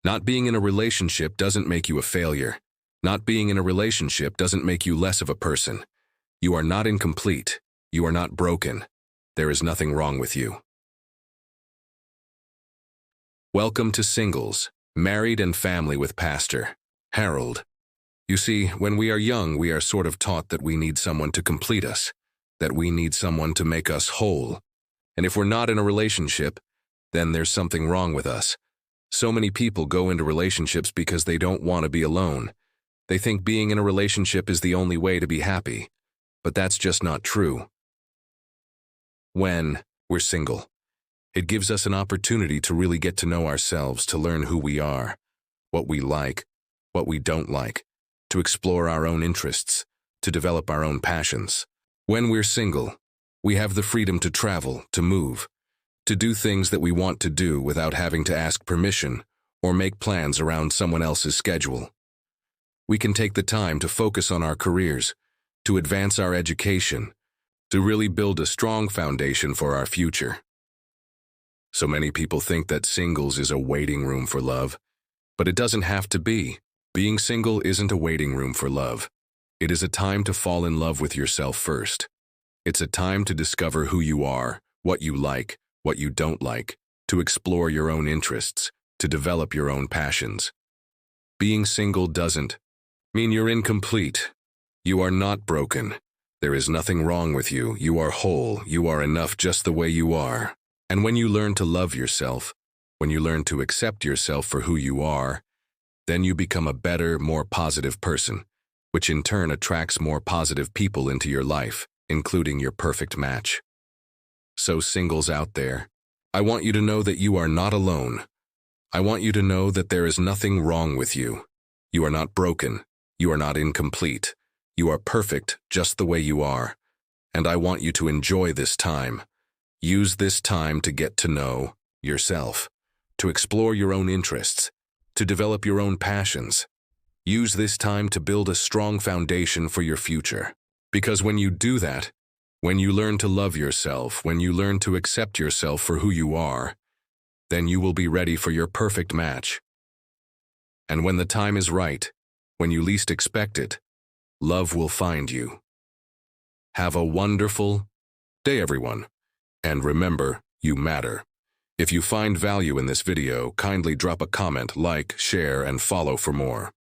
Not being in a relationship doesn't make you a failure. Not being in a relationship doesn't make you less of a person. You are not incomplete. You are not broken. There is nothing wrong with you. Welcome to Singles, Married and Family with Pastor Harold. You see, when we are young, we are sort of taught that we need someone to complete us, that we need someone to make us whole. And if we're not in a relationship, then there's something wrong with us. So many people go into relationships because they don't want to be alone. They think being in a relationship is the only way to be happy, but that's just not true. When we're single, it gives us an opportunity to really get to know ourselves, to learn who we are, what we like, what we don't like, to explore our own interests, to develop our own passions. When we're single, we have the freedom to travel, to move, to do things that we want to do without having to ask permission or make plans around someone else's schedule. We can take the time to focus on our careers, to advance our education, to really build a strong foundation for our future. So many people think that singles is a waiting room for love, but it doesn't have to be. Being single isn't a waiting room for love. It is a time to fall in love with yourself first. It's a time to discover who you are, what you like, what you don't like, to explore your own interests, to develop your own passions. Being single doesn't mean you're incomplete. You are not broken. There is nothing wrong with you. You are whole. You are enough just the way you are. And when you learn to love yourself, when you learn to accept yourself for who you are, then you become a better, more positive person, which in turn attracts more positive people into your life, including your perfect match. So singles out there, I want you to know that you are not alone. I want you to know that there is nothing wrong with you. You are not broken. You are not incomplete. You are perfect just the way you are. And I want you to enjoy this time. Use this time to get to know yourself, to explore your own interests, to develop your own passions. Use this time to build a strong foundation for your future. Because when you do that, when you learn to love yourself, when you learn to accept yourself for who you are, then you will be ready for your perfect match. And when the time is right, when you least expect it, love will find you. Have a wonderful day, everyone. And remember, you matter. If you find value in this video, kindly drop a comment, like, share, and follow for more.